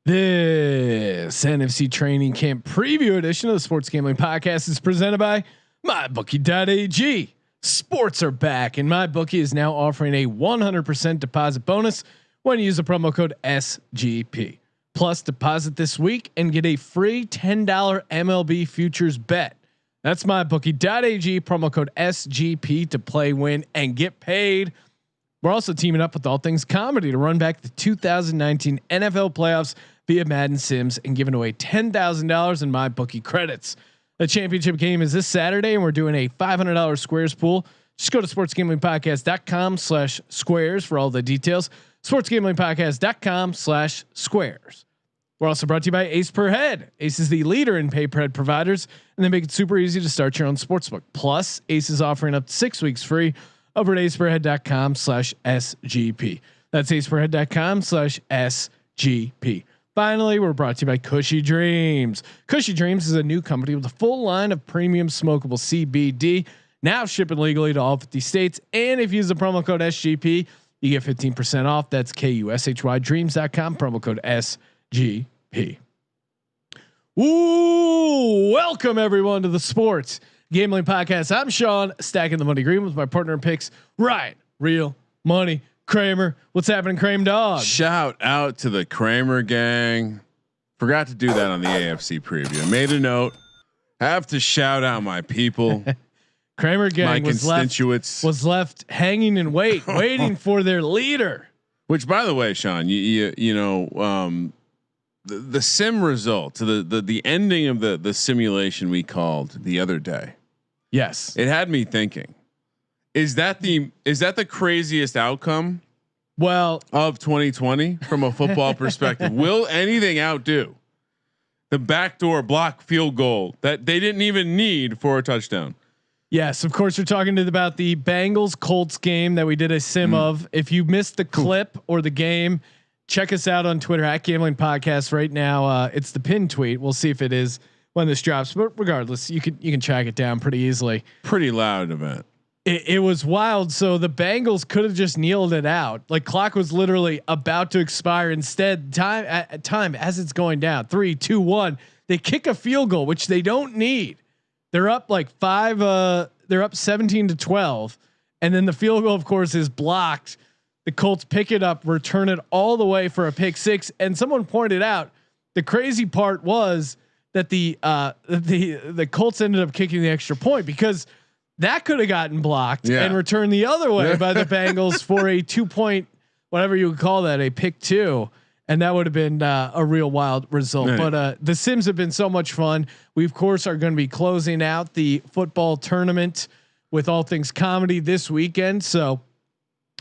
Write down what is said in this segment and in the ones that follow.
This NFC Training Camp Preview edition of the Sports Gambling Podcast is presented by MyBookie.ag. Sports are back, and MyBookie is now offering a 100% deposit bonus when you use the promo code SGP. Plus, deposit this week and get a free $10 MLB futures bet. That's MyBookie.ag, promo code SGP to play, win, and get paid. We're also teaming up with All Things Comedy to run back the 2019 NFL playoffs via Madden Sims and giving away $10,000 in MyBookie credits. The championship game is this Saturday, and we're doing a $500 squares pool. Just go to sportsgamblingpodcast.com/squares for all the details. sportsgamblingpodcast.com/squares. We're also brought to you by Ace Per Head. Ace is the leader in pay per head providers, and they make it super easy to start your own sportsbook. Plus, Ace is offering up to 6 weeks free over at aceperhead.com/SGP. That's aceperhead.com/SGP. Finally, we're brought to you by Cushy Dreams. Cushy Dreams is a new company with a full line of premium smokable CBD, now shipping legally to all 50 states. And if you use the promo code SGP, you get 15% off. That's KUSHYDreams.com, promo code SGP. Ooh, welcome everyone to the Sports Gambling Podcast. I'm Sean, stacking the money green with my partner in picks, Ryan, Real Money Kramer. What's happening, Kramer dog? Shout out to the Kramer gang. Forgot to do that on the AFC preview. I made a note. Have to shout out my people. Kramer gang my constituents was left hanging in waiting for their leader. Which, by the way, Sean, you know the sim result, the ending of the simulation we called the other day. Yes, it had me thinking. Is that the craziest outcome? Well, of 2020 from a football perspective? Will anything outdo the backdoor block field goal that they didn't even need for a touchdown? Yes, of course. You're talking about the Bengals Colts game that we did a sim of. If you missed the clip or the game, check us out on Twitter at Gambling Podcast right now. It's the pinned tweet. We'll see if it is when this drops, but regardless, you can track it down pretty easily. Pretty loud event. It was wild. So the Bengals could have just kneeled it out. Like, clock was literally about to expire. Instead, time as it's going down, 3, 2, 1, they kick a field goal, which they don't need. They're up like 5. They're up 17-12, and then the field goal, of course, is blocked. The Colts pick it up, return it all the way for a pick six. And someone pointed out the crazy part was that the Colts ended up kicking the extra point because that could have gotten blocked and returned the other way by the Bengals for a 2-point, whatever you would call that, a pick two. And that would have been a real wild result. Right. But the Sims have been so much fun. We, of course, are going to be closing out the football tournament with All Things Comedy this weekend. So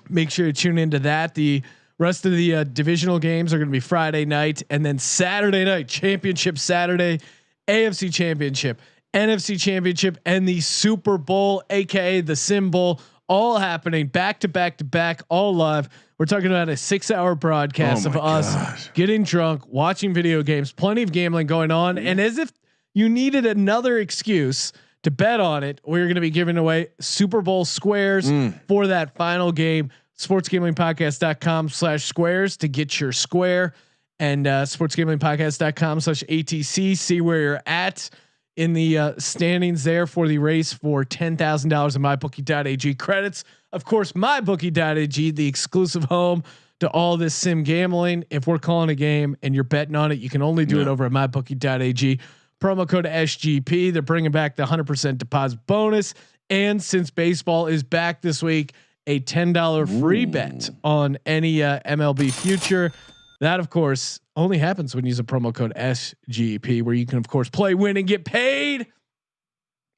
make sure you tune into that. The rest of the divisional games are going to be Friday night. And then Saturday night, Championship Saturday, AFC Championship, NFC Championship, and the Super Bowl, aka the Sim Bowl, all happening back to back to back, all live. We're talking about a 6-hour broadcast of us getting drunk, watching video games, plenty of gambling going on. And as if you needed another excuse to bet on it, we're going to be giving away Super Bowl squares for that final game. sportsgamblingpodcast.com/squares to get your square, and sportsgamblingpodcast.com/ATC. See where you're at in the standings there for the race for $10,000 in MyBookie.ag credits. Of course, MyBookie.ag, the exclusive home to all this sim gambling. If we're calling a game and you're betting on it, you can only do it over at MyBookie.ag. Promo code SGP. They're bringing back the 100% deposit bonus. And since baseball is back this week, a $10 free bet on any MLB future. That, of course, only happens when you use a promo code SGP, where you can, of course, play, win, and get paid.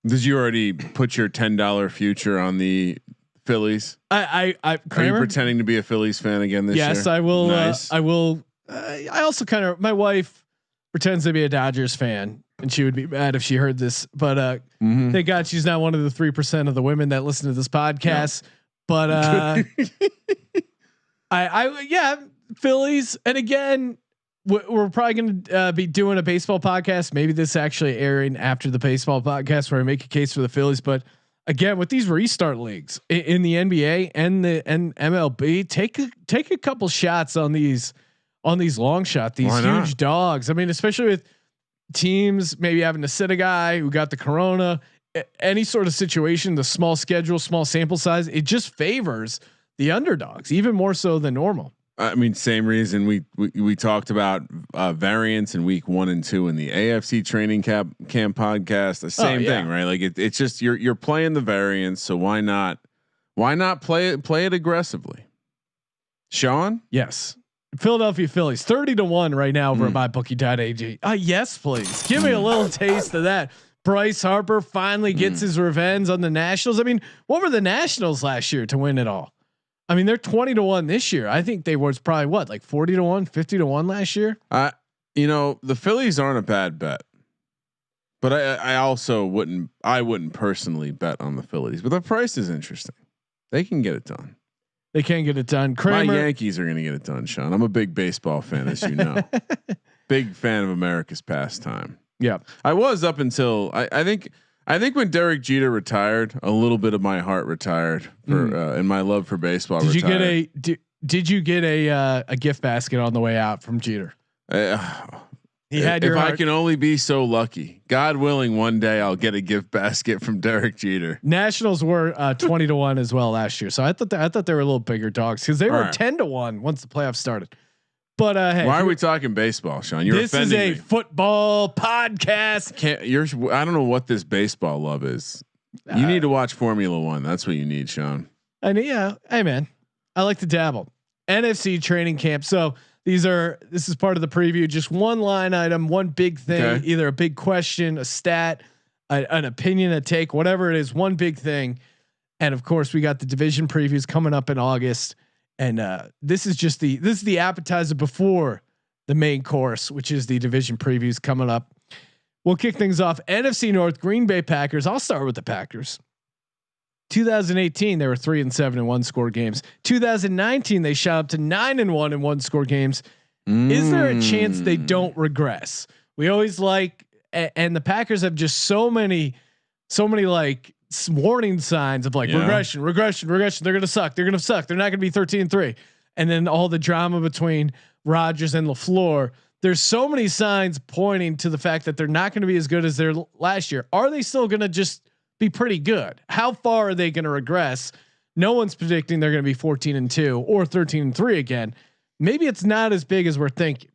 Did you already put your $10 future on the Phillies? Are you pretending to be a Phillies fan again this year? Yes, I will. Nice. I will. I also kind of, my wife pretends to be a Dodgers fan, and she would be mad if she heard this, but thank God she's not one of the 3% of the women that listen to this podcast. No. But I Phillies. And again, we're probably going to be doing a baseball podcast. Maybe this actually airing after the baseball podcast where I make a case for the Phillies. But again, with these restart leagues in the NBA and MLB, take a couple shots on these on these long shot, these huge dogs. I mean, especially with teams maybe having to sit a guy who got the corona, any sort of situation, the small schedule, small sample size, it just favors the underdogs even more so than normal. I mean, same reason we talked about variance in week 1 and 2 in the AFC Training Camp podcast. The same thing, right? Like it's just you're playing the variance, so why not play it aggressively? Sean, yes, Philadelphia Phillies 30-1 right now over at mybookie.ag. Yes, please give me a little taste of that. Bryce Harper finally gets his revenge on the Nationals. I mean, what were the Nationals last year to win it all? I mean, they're 20-1 this year. I think they was probably what, like 40-1, 50-1 last year. The Phillies aren't a bad bet, but I also wouldn't personally bet on the Phillies, but the price is interesting. They can get it done. They can get it done. Kramer, my Yankees are going to get it done, Sean. I'm a big baseball fan, as you know. Big fan of America's pastime. Yeah, I was up until I think when Derek Jeter retired, a little bit of my heart retired for and my love for baseball. Did you get a gift basket on the way out from Jeter? He had your heart. I can only be so lucky. God willing, one day I'll get a gift basket from Derek Jeter. Nationals were 20-1 as well last year, so I thought they were a little bigger dogs because they were 10-1 once the playoffs started. But hey, why are we talking baseball, Sean? You're offending me. This is a football podcast. I don't know what this baseball love is. You need to watch Formula One. That's what you need, Sean. And hey man, I like to dabble. NFC Training Camp. So this is part of the preview. Just one line item, one big thing, either a big question, a stat, an opinion, a take, whatever it is. One big thing, and of course we got the division previews coming up in August. And this is the appetizer before the main course, which is the division previews coming up. We'll kick things off. NFC North, Green Bay Packers. I'll start with the Packers. 2018, they were 3-7 in one score games. 2019, they shot up to 9-1 in one score games. Is there a chance they don't regress? We always and the Packers have just so many like warning signs of like regression. They're going to suck. They're not going to be 13-3. And then all the drama between Rodgers and LaFleur. There's so many signs pointing to the fact that they're not going to be as good as their last year. Are they still going to just be pretty good? How far are they going to regress? No one's predicting they're going to be 14-2 or 13-3 again. Maybe it's not as big as we're thinking.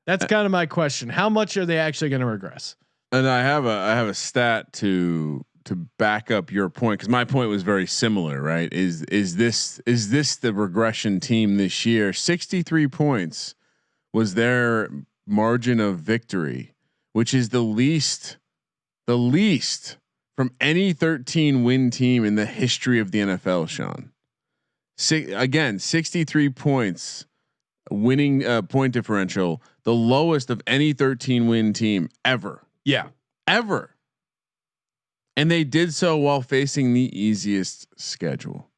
That's kind of my question. How much are they actually going to regress? And I have a stat to back up your point, because my point was very similar, right? Is this the regression team this year? 63 points was their margin of victory, which is the least from any 13 win team in the history of the NFL, Sean. 63 points winning point differential, the lowest of any 13 win team ever. Yeah. Ever. And they did so while facing the easiest schedule.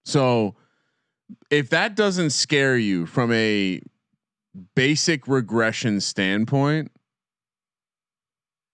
So if that doesn't scare you from a basic regression standpoint,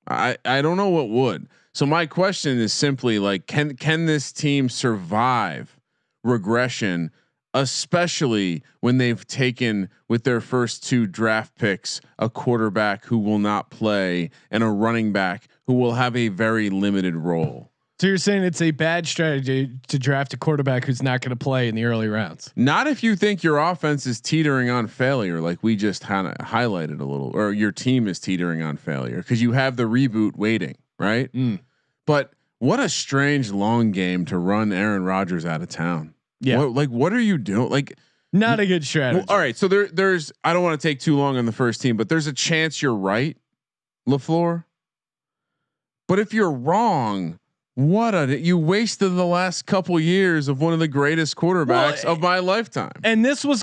I don't know what would. So my question is simply like, can this team survive regression, especially when they've taken with their first 2 draft picks a quarterback who will not play and a running back who will have a very limited role? So you're saying it's a bad strategy to draft a quarterback who's not going to play in the early rounds? Not if you think your offense is teetering on failure, like we just kind of highlighted a little, or your team is teetering on failure because you have the reboot waiting, right? But what a strange long game to run Aaron Rodgers out of town. Yeah. What are you doing? Like, not a good strategy. Well, all right. So there's, I don't want to take too long on the first team, but there's a chance you're right, LaFleur. But if you're wrong, you wasted the last couple years of one of the greatest quarterbacks of my lifetime. And this is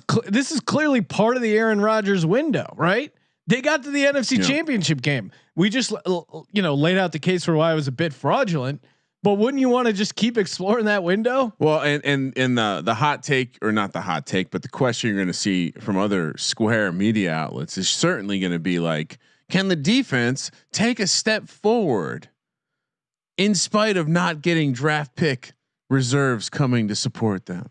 clearly part of the Aaron Rodgers window, right? They got to the NFC Championship game. We just laid out the case for why it was a bit fraudulent. But wouldn't you want to just keep exploring that window? Well, and the hot take, or not the hot take, but the question you're going to see from other square media outlets is certainly going to be like, can the defense take a step forward in spite of not getting draft pick reserves coming to support them?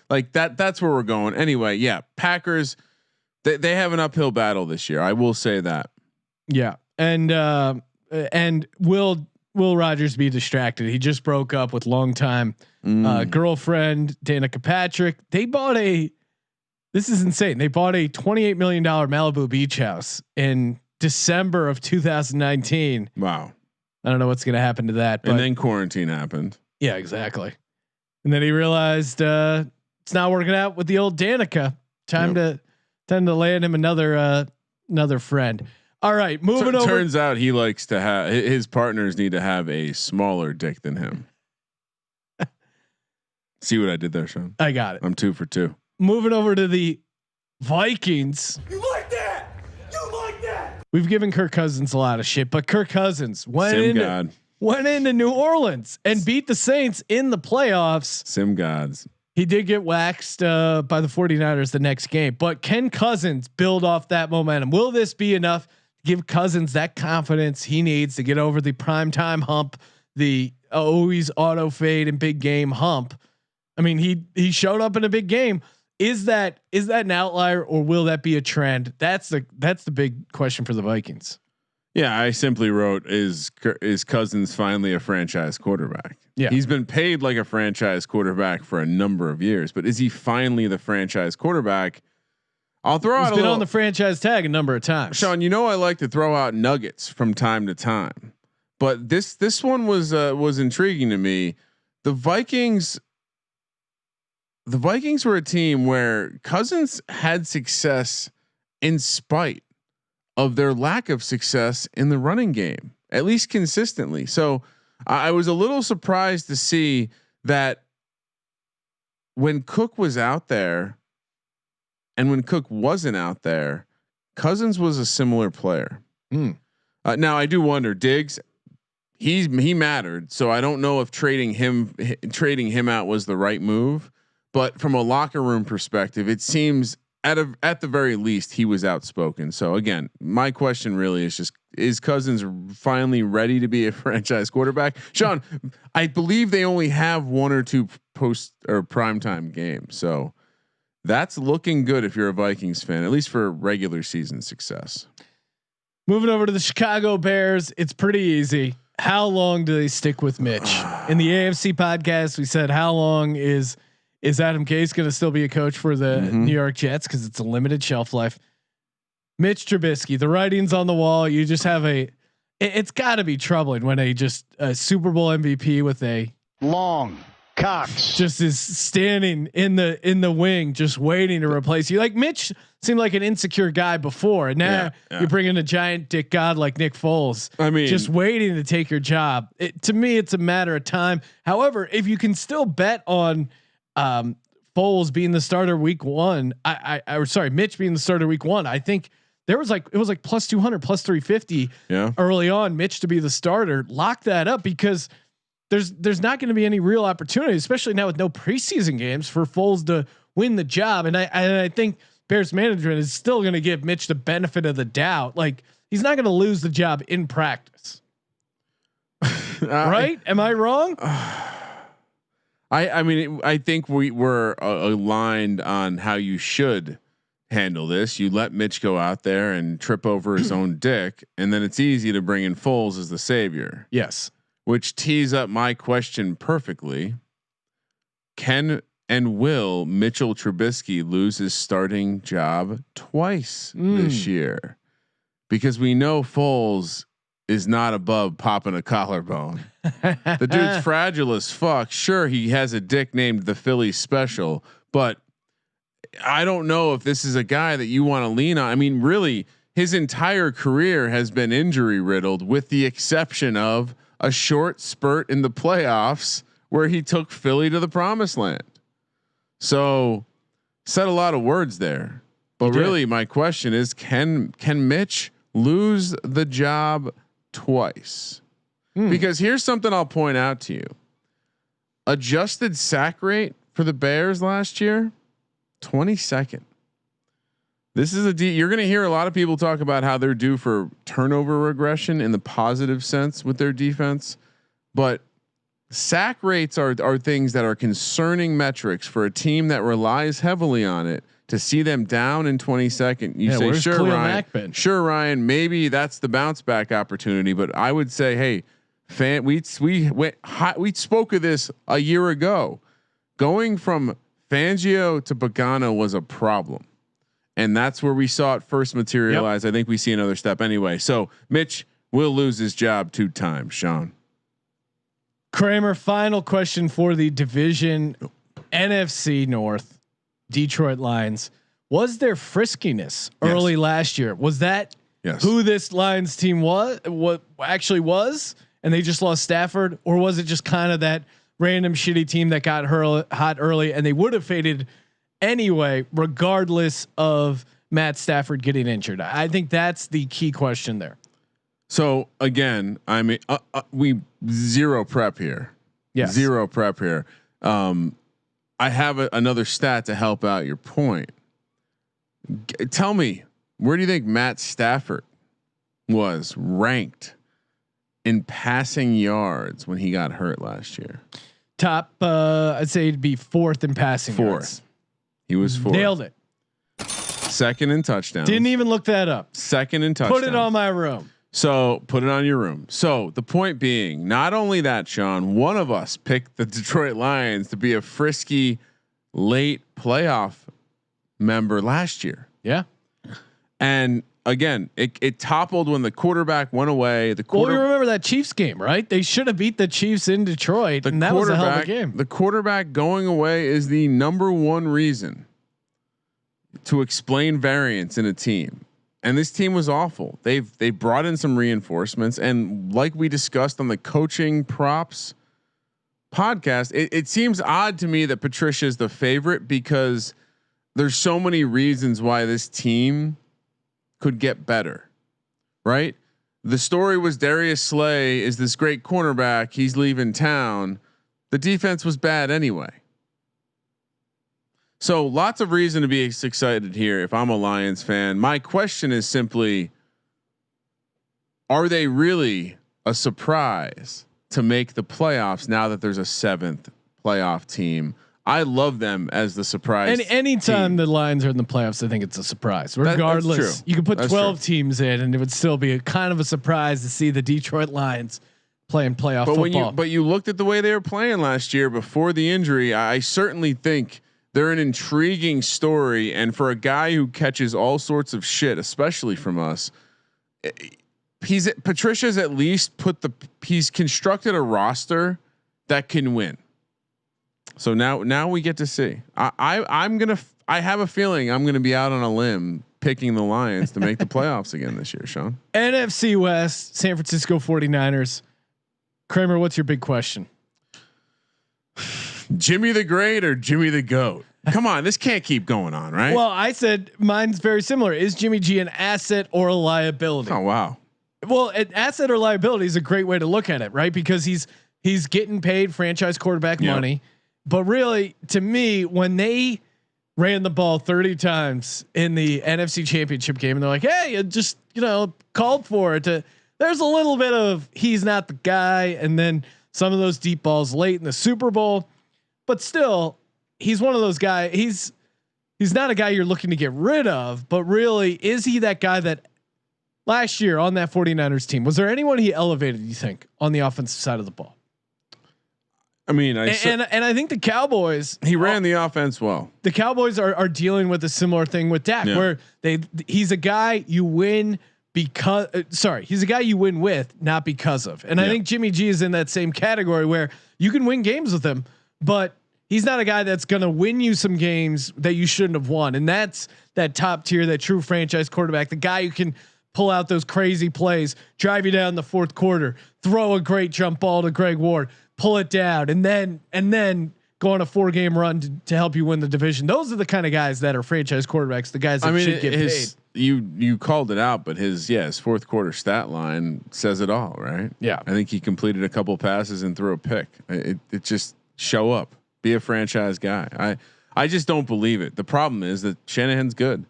Like that. That's where we're going. Anyway, yeah, Packers They have an uphill battle this year. I will say that. Yeah, and will Rogers be distracted? He just broke up with longtime girlfriend Danica Patrick. They bought this is insane. They bought a $28 million Malibu beach house in December of 2019. Wow. I don't know what's going to happen to that. But and then quarantine happened. Yeah, exactly. And then he realized it's not working out with the old Danica. Time to land him another friend. All right, moving over. Turns out he likes to have his partners need to have a smaller dick than him. See what I did there, Sean? I got it. I'm 2 for 2. Moving over to the Vikings. You like that? You like that? We've given Kirk Cousins a lot of shit, but Kirk Cousins went into New Orleans and beat the Saints in the playoffs. Sim gods. He did get waxed by the 49ers the next game, but can Cousins build off that momentum? Will this be enough to give Cousins that confidence he needs to get over the primetime hump, the always auto fade and big game hump? I mean, he showed up in a big game. Is that an outlier, or will that be a trend? That's the big question for the Vikings. Yeah, I simply wrote, is Cousins finally a franchise quarterback? Yeah, he's been paid like a franchise quarterback for a number of years, but is he finally the franchise quarterback? I'll throw out. He's been on the franchise tag a number of times. Sean, I like to throw out nuggets from time to time, but this one was intriguing to me. The Vikings were a team where Cousins had success in spite of their lack of success in the running game, at least consistently. So I was a little surprised to see that when Cook was out there and when Cook wasn't out there, Cousins was a similar player. Now I do wonder, Diggs, he mattered. So I don't know if trading him out was the right move. But from a locker room perspective, it seems at the very least he was outspoken. So again, my question really is just: is Cousins finally ready to be a franchise quarterback? Sean, I believe they only have 1 or 2 post or primetime games, so that's looking good if you're a Vikings fan, at least for regular season success. Moving over to the Chicago Bears, it's pretty easy. How long do they stick with Mitch? In the AFC podcast, we said, how long is Adam Gase going to still be a coach for the New York Jets? Cause it's a limited shelf life. Mitch Trubisky, the writing's on the wall. You just have it's gotta be troubling when a Super Bowl MVP with a long Cox just is standing in the wing, just waiting to replace you. Like Mitch seemed like an insecure guy before, and now you're bringing a giant dick god like Nick Foles. I mean, just waiting to take your job. To me, it's a matter of time. However, if you can still bet on Foles being the starter week 1, Mitch being the starter week 1, I think it was like plus 200, plus 350 early on, Mitch to be the starter. Lock that up, because there's not going to be any real opportunity, especially now with no preseason games, for Foles to win the job. And I think Bears management is still going to give Mitch the benefit of the doubt. Like, he's not going to lose the job in practice. Right? Am I wrong? I mean, I think we were aligned on how you should handle this. You let Mitch go out there and trip over his own dick, and then it's easy to bring in Foles as the savior. Yes. Which tees up my question perfectly. Can and will Mitchell Trubisky lose his starting job twice this year? Because we know Foles is not above popping a collarbone. The dude's fragile as fuck. Sure, he has a dick named the Phillies special, but I don't know if this is a guy that you want to lean on. I mean, really, his entire career has been injury riddled, with the exception of a short spurt in the playoffs where he took Philly to the promised land. So, said a lot of words there, but really, my question is: Can Mitch lose the job twice? Because here's something I'll point out to you: adjusted sack rate for the Bears last year, 22nd. This is you're going to hear a lot of people talk about how they're due for turnover regression in the positive sense with their defense, but sack rates are things that are concerning metrics for a team that relies heavily on it. to see them down in 22nd. You say, sure, Ryan. Sure, Ryan. Maybe that's the bounce back opportunity. But I would say, hey, we spoke of this a year ago. Going from Fangio to Pagano was a problem, and that's where we saw it first materialize. Yep. I think we see another step anyway. So Mitch will lose his job 2 times. Sean Kramer, final question for the division, NFC North. Detroit Lions. Was there friskiness early last year? Was that who this Lions team was? What actually was, and they just lost Stafford, or was it just kind of that random shitty team that got hot early and they would have faded anyway, regardless of Matt Stafford getting injured? I think that's the key question there. So again, I mean, we zero prep here. Yeah, zero prep here. I have another stat to help out your point. Tell me, where do you think Matt Stafford was ranked in passing yards when he got hurt last year? Top, I'd say it'd be 4th in passing yards. He was 4th. Nailed it. 2nd in touchdowns. Didn't even look that up. 2nd in touchdowns. Put it on my room. So put it on your room. So the point being, not only that, Sean, one of us picked the Detroit Lions to be a frisky late playoff member last year. Yeah. And again, it toppled when the quarterback went away. Well, you remember that Chiefs game, right? They should have beat the Chiefs in Detroit, and that was a hell of a game. The quarterback going away is the number one reason to explain variance in a team. And this team was awful. They brought in some reinforcements, and like we discussed on the coaching props podcast, it seems odd to me that Patricia is the favorite because there's so many reasons why this team could get better, right? The story was Darius Slay is this great cornerback. He's leaving town. The defense was bad anyway. So lots of reason to be excited here. If I'm a Lions fan, my question is simply, are they really a surprise to make the playoffs now that there's a 7th playoff team? I love them as the surprise. Anytime the Lions are in the playoffs, I think it's a surprise. Regardless, you could put 12 teams in, and it would still be a kind of a surprise to see the Detroit Lions playing playoff football. But you looked at the way they were playing last year before the injury. I certainly think they're an intriguing story, and for a guy who catches all sorts of shit, especially from us, Patricia's at least he's constructed a roster that can win. So now we get to see. I have a feeling I'm gonna be out on a limb picking the Lions to make the playoffs again this year, Sean. NFC West, San Francisco 49ers. Kramer, what's your big question? Jimmy the Great or Jimmy the Goat? Come on, this can't keep going on, right? Well, I said mine's very similar. Is Jimmy G an asset or a liability? Oh wow. Well, an asset or liability is a great way to look at it, right? Because he's getting paid franchise quarterback money, but really, to me, when they ran the ball 30 times in the NFC Championship game, and they're like, "Hey, it just called for it." There's a little bit of he's not the guy, and then some of those deep balls late in the Super Bowl. But still, he's one of those guys. He's not a guy you're looking to get rid of, but really, is he that guy that last year on that 49ers team, was there anyone he elevated, you think, on the offensive side of the ball? I mean, I think the Cowboys, he ran the offense well. The Cowboys are dealing with a similar thing with Dak, where he's a guy you win because he's a guy you win with, not because of. And I think Jimmy G is in that same category where you can win games with him, but he's not a guy that's going to win you some games that you shouldn't have won. And that's that top tier, that true franchise quarterback, the guy who can pull out those crazy plays, drive you down the 4th quarter, throw a great jump ball to Greg Ward, pull it down, and then go on a 4-game run to help you win the division. Those are the kind of guys that are franchise quarterbacks, the guys that should get paid. You called it out, but his 4th quarter stat line says it all, right? Yeah. I think he completed a couple passes and threw a pick. It just show up, be a franchise guy. I just don't believe it. The problem is that Shanahan's good,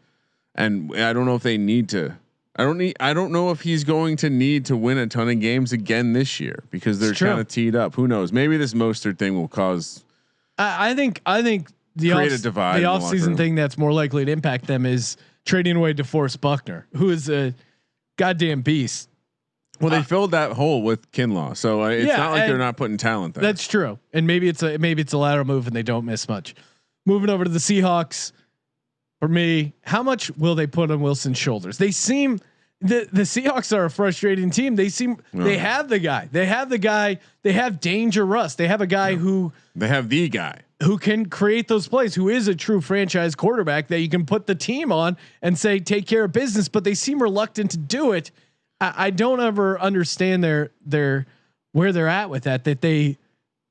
and I don't know if they need to. I don't know if he's going to need to win a ton of games again this year because they're kind of teed up. Who knows? Maybe this Mostert thing will cause. I think create a divide. The offseason thing that's more likely to impact them is trading away DeForest Buckner, who is a goddamn beast. Well, they filled that hole with Kinlaw, so it's not like they're not putting talent there. That's true, and maybe it's a lateral move, and they don't miss much. Moving over to the Seahawks, for me, how much will they put on Wilson's shoulders? They seem the Seahawks are a frustrating team. They seem they have the guy. They have the guy. They have Danger Russ. They have a guy who they have the guy who can create those plays, who is a true franchise quarterback that you can put the team on and say take care of business. But they seem reluctant to do it. I don't ever understand their where they're at with that. That they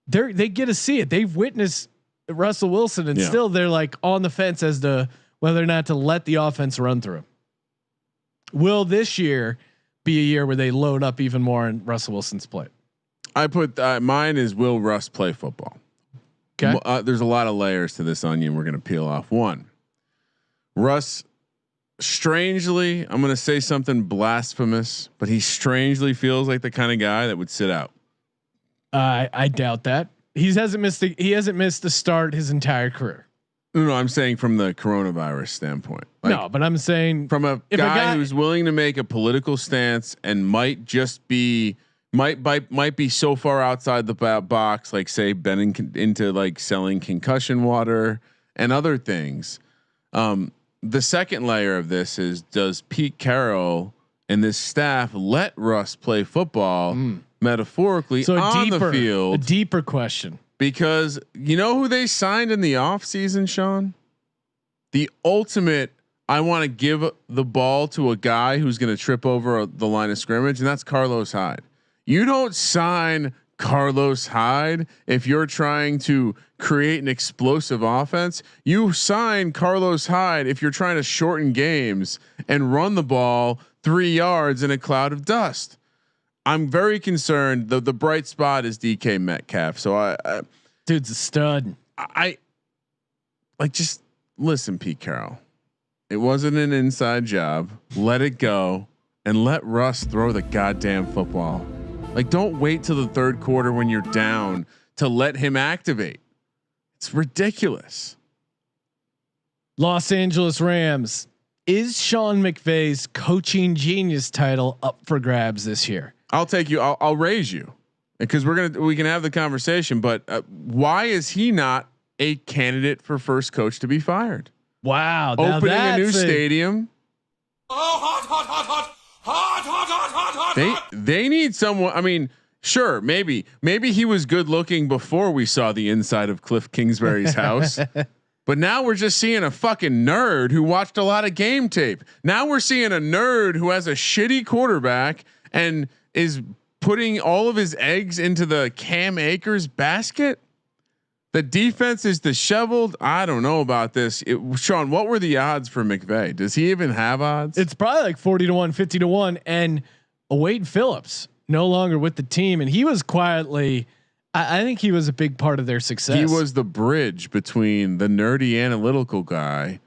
get to see it. They've witnessed Russell Wilson, and still they're like on the fence as to whether or not to let the offense run through. Will this year be a year where they load up even more in Russell Wilson's play? I put mine is will Russ play football? Okay. There's a lot of layers to this onion we're going to peel off. One, Russ. Strangely, I'm going to say something blasphemous, but he strangely feels like the kind of guy that would sit out. I doubt that. He hasn't missed a start his entire career. No, I'm saying from the coronavirus standpoint. Like, no, but I'm saying from a guy who's willing to make a political stance and might be so far outside the box, like say bending into like selling concussion water and other things. The second layer of this is, does Pete Carroll and this staff let Russ play football metaphorically on the field? A deeper question. Because you know who they signed in the offseason, Sean? The ultimate, I want to give the ball to a guy who's going to trip over the line of scrimmage, and that's Carlos Hyde. You don't sign Carlos Hyde if you're trying to create an explosive offense. You sign Carlos Hyde if you're trying to shorten games and run the ball 3 yards in a cloud of dust. I'm very concerned. The bright spot is DK Metcalf. So I dude's a stud. I like, just listen, Pete Carroll. It wasn't an inside job. Let it go and let Russ throw the goddamn football. Like, don't wait till the third quarter when you're down to let him activate. It's ridiculous. Los Angeles Rams. Is Sean McVay's coaching genius title up for grabs this year? I'll take you. I'll raise you, because we can have the conversation. But why is he not a candidate for first coach to be fired? Wow, opening a new stadium. Oh, hot. They need someone. I mean, sure, maybe he was good looking before we saw the inside of Cliff Kingsbury's house. But now we're just seeing a fucking nerd who watched a lot of game tape. Now we're seeing a nerd who has a shitty quarterback and is putting all of his eggs into the Cam Akers basket. The defense is disheveled. I don't know about this. Sean, what were the odds for McVay? Does he even have odds? It's probably like 40-1, 50-1. And Wade Phillips no longer with the team. And he was quietly, I think he was a big part of their success. He was the bridge between the nerdy analytical guy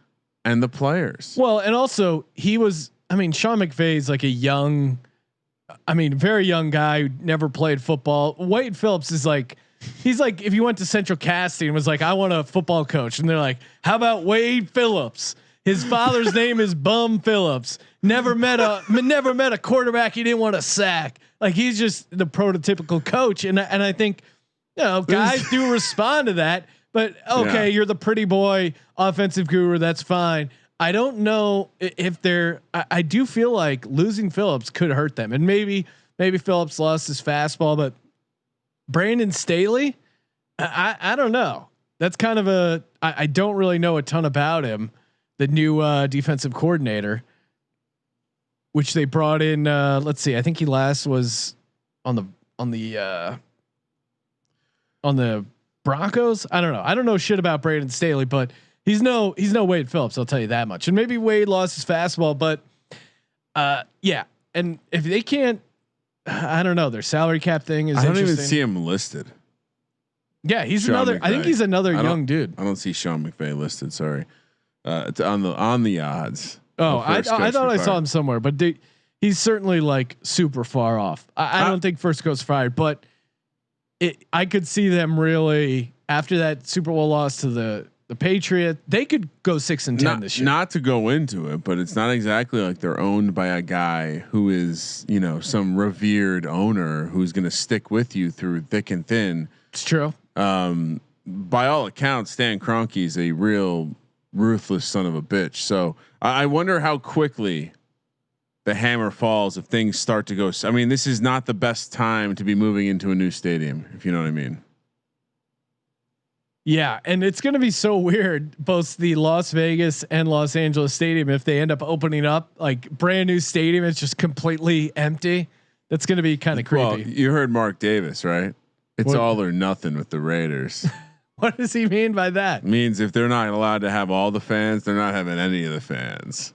and the players. Well, and also he was, Sean McVay's like very young guy who never played football. Wade Phillips is like, he's like, if you went to Central Casting and was like, I want a football coach. And they're like, how about Wade Phillips? His father's name is Bum Phillips. Never met a quarterback he didn't want to sack. Like, he's just the prototypical coach. And I think, guys do respond to that, but okay, you're the pretty boy offensive guru. That's fine. I don't know if I do feel like losing Phillips could hurt them, and maybe Phillips lost his fastball, but Brandon Staley, I don't know. That's kind of I don't really know a ton about him. The new defensive coordinator, which they brought in. Let's see. I think he last was on the Broncos. I don't know. I don't know shit about Brandon Staley, but he's no Wade Phillips. I'll tell you that much. And maybe Wade lost his fastball, but yeah. And if they can't, I don't know. Their salary cap thing is. I don't even see him listed. Yeah, he's Sean another. McVay. I think he's another young dude. I don't see Sean McVay listed. Sorry, it's on the odds. Oh, I thought I saw him somewhere, but he's certainly like super far off. I don't think first coach fired, but I could see them really after that Super Bowl loss to the the Patriots. They could go 6-10 this year. Not to go into it, but it's not exactly like they're owned by a guy who is, some revered owner who's going to stick with you through thick and thin. It's true. By all accounts, Stan Kroenke is a real ruthless son of a bitch. So I wonder how quickly the hammer falls if things start to go. I mean, this is not the best time to be moving into a new stadium, if you know what I mean. Yeah, and it's going to be so weird, both the Las Vegas and Los Angeles stadium, if they end up opening up like brand new stadium, it's just completely empty. That's going to be kind of creepy. Well, you heard Mark Davis, right? It's all or nothing with the Raiders. What does he mean by that? It means if they're not allowed to have all the fans, they're not having any of the fans.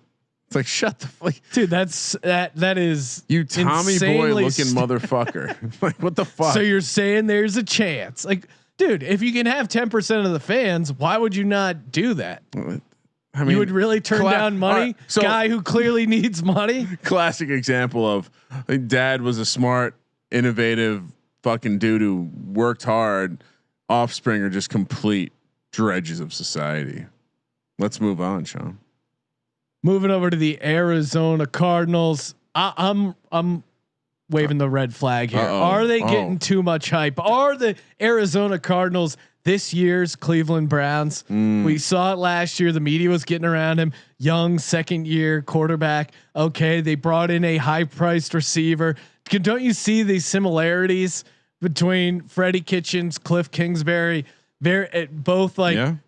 It's like, shut the fuck, dude. That is you Tommy Boy looking motherfucker. Like, what the fuck? So you're saying there's a chance, like, dude, if you can have 10% of the fans, why would you not do that? I mean, you would really turn down money. So guy who clearly needs money. Classic example of dad was a smart, innovative fucking dude who worked hard. Offspring are just complete dredges of society. Let's move on, Sean. Moving over to the Arizona Cardinals. I'm waving the red flag here. Are they getting too much hype? Are the Arizona Cardinals this year's Cleveland Browns? We saw it last year. The media was getting around him. Young second year quarterback. Okay. They brought in a high priced receiver. Don't you see these similarities between Freddie Kitchens, Cliff Kingsbury? Both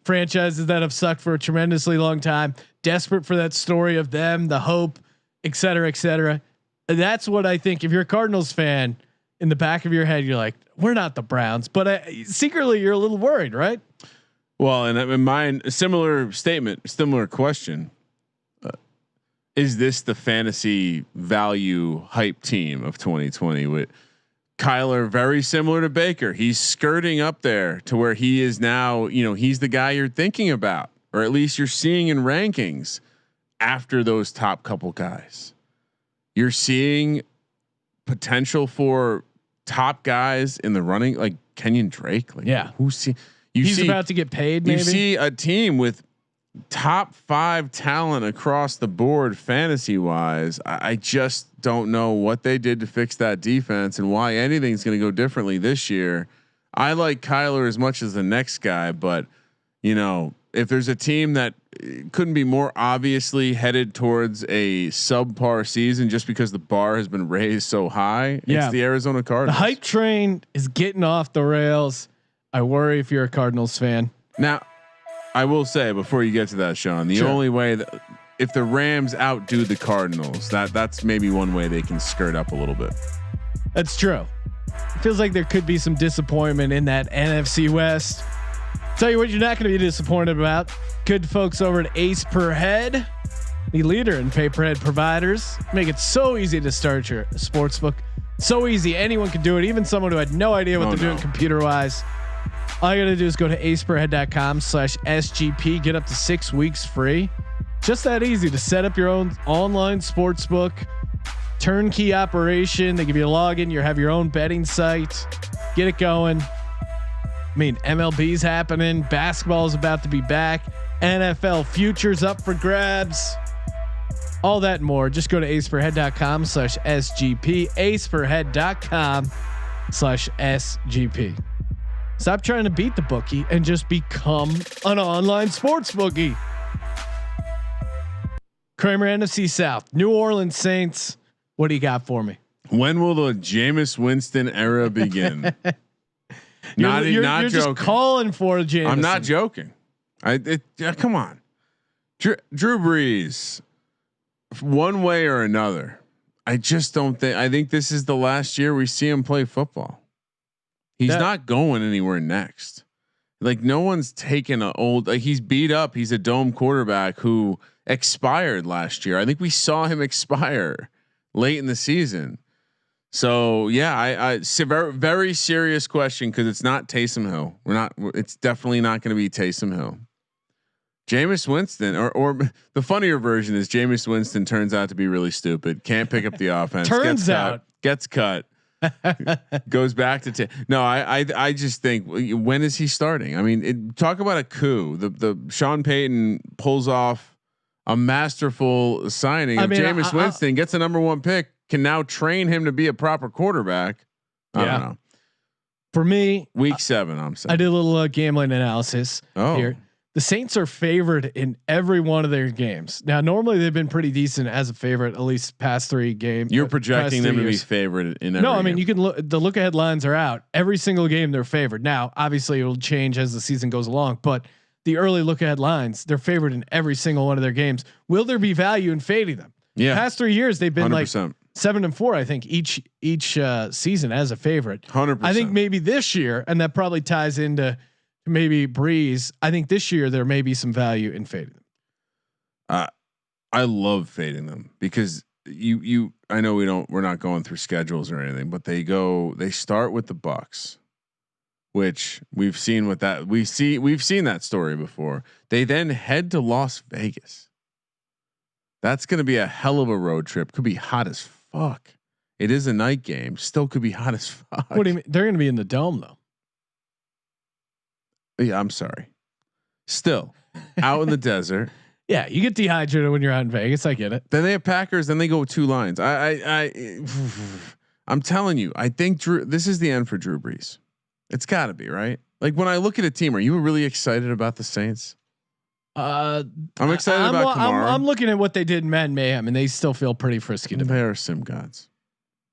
franchises that have sucked for a tremendously long time, desperate for that story of them, the hope, et cetera, et cetera. That's what I think. If you're a Cardinals fan, in the back of your head, you're like, we're not the Browns, but secretly you're a little worried, right? Well, and in mine, similar statement, similar question. Is this the fantasy value hype team of 2020 with Kyler? Very similar to Baker. He's skirting up there to where he is now, he's the guy you're thinking about, or at least you're seeing in rankings after those top couple guys. You're seeing potential for top guys in the running, like Kenyon Drake. Like, yeah, he's about to get paid. Maybe you see a team with top 5 talent across the board, fantasy wise. I just don't know what they did to fix that defense and why anything's going to go differently this year. I like Kyler as much as the next guy, but if there's a team that couldn't be more obviously headed towards a subpar season just because the bar has been raised so high, it's the Arizona Cardinals. The hype train is getting off the rails. I worry if you're a Cardinals fan. Now, I will say before you get to that, Sean, the only way that if the Rams outdo the Cardinals, that's maybe one way they can skirt up a little bit. That's true. It feels like there could be some disappointment in that NFC West. Tell you what, you're not going to be disappointed about. Good folks over at Ace Per Head, the leader in pay per head providers, make it so easy to start your sports book. So easy, anyone can do it. Even someone who had no idea what they're doing computer wise. All you got to do is go to aceperhead.com/SGP. Get up to 6 weeks free. Just that easy to set up your own online sports book. Turnkey operation. They give you a login. You have your own betting site. Get it going. I mean, MLB's happening. Basketball is about to be back. NFL futures up for grabs. All that and more. Just go to aceperhead.com/SGP. aceperhead.com/SGP. Stop trying to beat the bookie and just become an online sports bookie. Kramer, NFC South, New Orleans Saints. What do you got for me? When will the Jameis Winston era begin? You're joking. Just calling for Jameis. I'm not joking. Come on, Drew Brees, one way or another. I just don't think. I think this is the last year we see him play football. He's not going anywhere next. Like, no one's taken he's beat up. He's a dome quarterback who expired last year. I think we saw him expire late in the season. So yeah, very, very serious question. Cause it's not Taysom Hill. It's definitely not going to be Taysom Hill. Jameis Winston, or the funnier version is Jameis Winston turns out to be really stupid. Can't pick up the offense. Gets cut. Goes back to no. I just think, when is he starting? I mean, talk about a coup. The Sean Payton pulls off a masterful signing of Jameis Winston, gets a #1 pick, can now train him to be a proper quarterback. I don't know. For me, week 7, I'm saying. I did a little gambling analysis here. The Saints are favored in every one of their games. Now, normally they've been pretty decent as a favorite, at least past 3 games. You're projecting them to be favored in every No, I mean, game. you can look, the look ahead lines are out. Every single game they're favored. Now, obviously it'll change as the season goes along, but the early look ahead lines, they're favored in every single one of their games. Will there be value in fading them? Yeah. Past 3 years, they've been 100%. like 7-4, I think each season as a favorite. 100%. I think maybe this year, and that probably ties into maybe Breeze. I think this year there may be some value in fading them. I love fading them because I know we're not going through schedules or anything, but they start with the Bucs, which we've seen we've seen that story before. They then head to Las Vegas. That's going to be a hell of a road trip. Could be hot as fuck. It is a night game. Still could be hot as fuck. What do you mean? They're going to be in the dome though. Yeah, I'm sorry. Still out in the desert. Yeah, you get dehydrated when you're out in Vegas. I get it. Then they have Packers. Then they go 2 lines. I'm telling you. I think this is the end for Drew Brees. It's got to be, right. Like when I look at a team, are you really excited about the Saints? I'm excited about Kamara. I'm looking at what they did in Madden Mayhem, and they still feel pretty frisky to me. They are sim gods.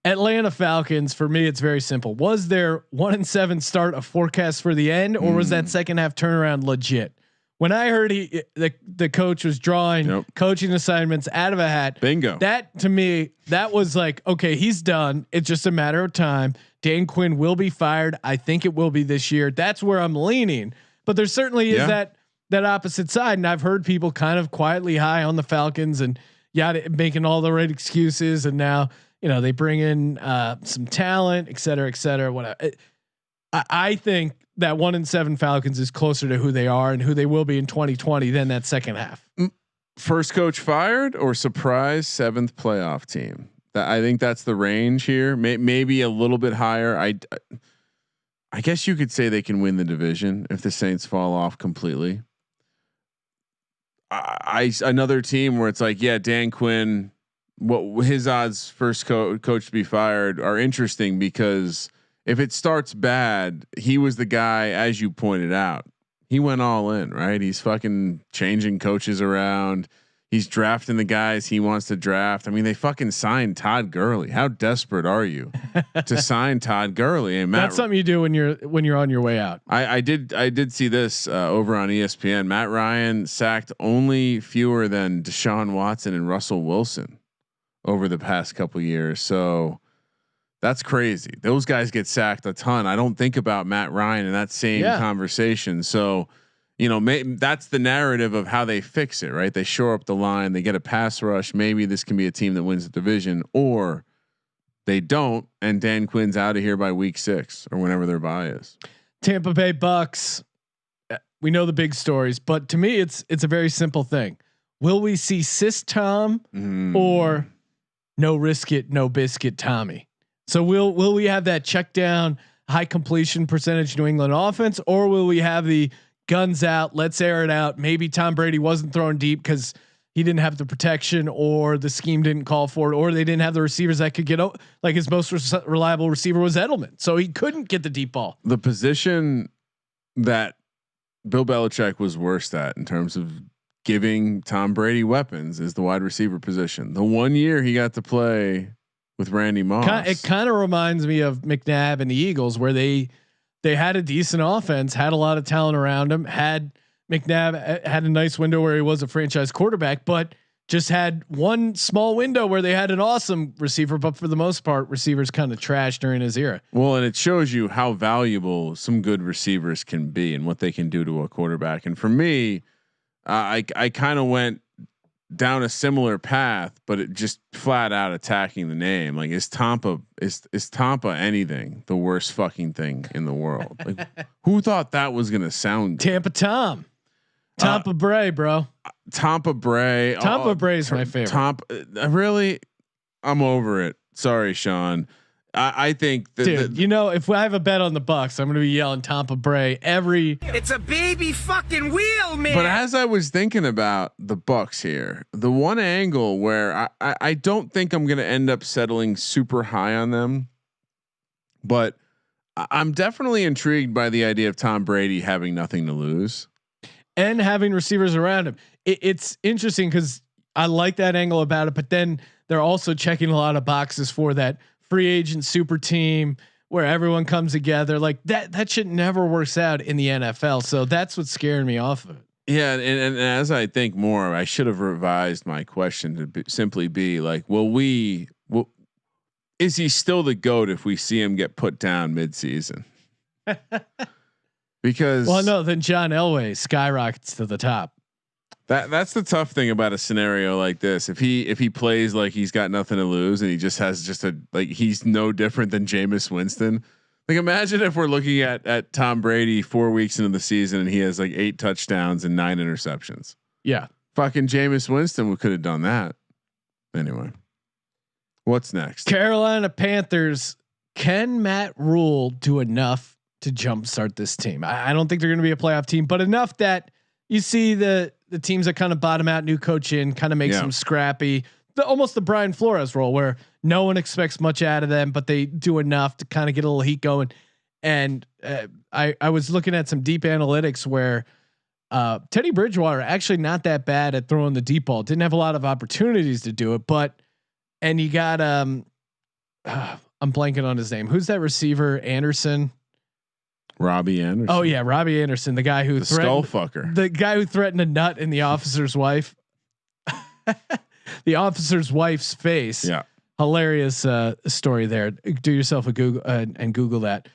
Atlanta Falcons, for me, it's very simple. Was their 1-7 start a forecast for the end, or was that second half turnaround legit? When I heard the coach was drawing coaching assignments out of a hat, bingo. That to me, that was like, okay, he's done. It's just a matter of time. Dan Quinn will be fired. I think it will be this year. That's where I'm leaning. But there certainly is that opposite side, and I've heard people kind of quietly high on the Falcons and making all the right excuses, and now. They bring in some talent, et cetera, whatever. I think that 1-7 Falcons is closer to who they are and who they will be in 2020 than that second half. First coach fired or surprise 7th playoff team. I think that's the range here. Maybe a little bit higher. I guess you could say they can win the division if the Saints fall off completely. Another team where it's like, Dan Quinn. What his odds first coach to be fired are interesting because if it starts bad, he was the guy, as you pointed out, he went all in, right? He's fucking changing coaches around. He's drafting the guys he wants to draft. I mean, they fucking signed Todd Gurley. How desperate are you to sign Todd Gurley? And that's something you do when you're on your way out. I did see this over on ESPN. Matt Ryan sacked only fewer than Deshaun Watson and Russell Wilson over the past couple years. So that's crazy. Those guys get sacked a ton. I don't think about Matt Ryan in that same conversation. So, that's the narrative of how they fix it, right? They shore up the line, they get a pass rush. Maybe this can be a team that wins the division, or they don't. And Dan Quinn's out of here by week 6 or whenever their bye is. Tampa Bay Bucs. We know the big stories, but to me, it's a very simple thing. Will we see Sis Tom or no risk it, no biscuit Tommy? So will we have that check down, high completion percentage New England offense, or will we have the guns out, let's air it out? Maybe Tom Brady wasn't throwing deep because he didn't have the protection, or the scheme didn't call for it, or they didn't have the receivers that could get out. Like his most reliable receiver was Edelman, so he couldn't get the deep ball. The position that Bill Belichick was worst at in terms of giving Tom Brady weapons is the wide receiver position. The 1 year he got to play with Randy Moss, it kind of reminds me of McNabb and the Eagles, where they had a decent offense, had a lot of talent around him. Had McNabb had a nice window where he was a franchise quarterback, but just had one small window where they had an awesome receiver. But for the most part, receivers kind of trashed during his era. Well, and it shows you how valuable some good receivers can be and what they can do to a quarterback. And for me, I kind of went down a similar path, but it just flat out attacking the name. Like, is Tampa anything the worst fucking thing in the world? Like, who thought that was gonna sound Tampa Bray, bro. Tampa Bray. Tampa Bray is my favorite. Really, I'm over it. Sorry, Sean. I think that, dude, if I have a bet on the Bucs, I'm going to be yelling Tampa Bay every. It's a baby fucking wheel, man. But as I was thinking about the Bucs here, the one angle where I don't think I'm going to end up settling super high on them, but I'm definitely intrigued by the idea of Tom Brady having nothing to lose and having receivers around him. It's interesting because I like that angle about it, but then they're also checking a lot of boxes for that free agent super team where everyone comes together. Like that shit never works out in the NFL. So that's what's scaring me off of it. Yeah, and as I think more, I should have revised my question to simply be like, is he still the GOAT if we see him get put down mid-season? Because then John Elway skyrockets to the top. That's the tough thing about a scenario like this. If he plays like he's got nothing to lose and he just has he's no different than Jameis Winston. Like imagine if we're looking at Tom Brady 4 weeks into the season and he has like 8 touchdowns and 9 interceptions. Yeah. Fucking Jameis Winston could have done that. Anyway, what's next? Carolina Panthers. Can Matt Rule do enough to jumpstart this team? I don't think they're going to be a playoff team, but enough that you see the teams that kind of bottom out, new coach in, kind of makes them scrappy. Almost the Brian Flores role where no one expects much out of them, but they do enough to kind of get a little heat going. And I was looking at some deep analytics where Teddy Bridgewater actually not that bad at throwing the deep ball. Didn't have a lot of opportunities to do it, and you got I'm blanking on his name. Who's that receiver? Anderson. Robbie Anderson. Oh yeah, Robbie Anderson, the guy who the skull fucker, the guy who threatened a nut in the officer's wife, the officer's wife's face. Yeah, hilarious story there. Do yourself a Google and Google that.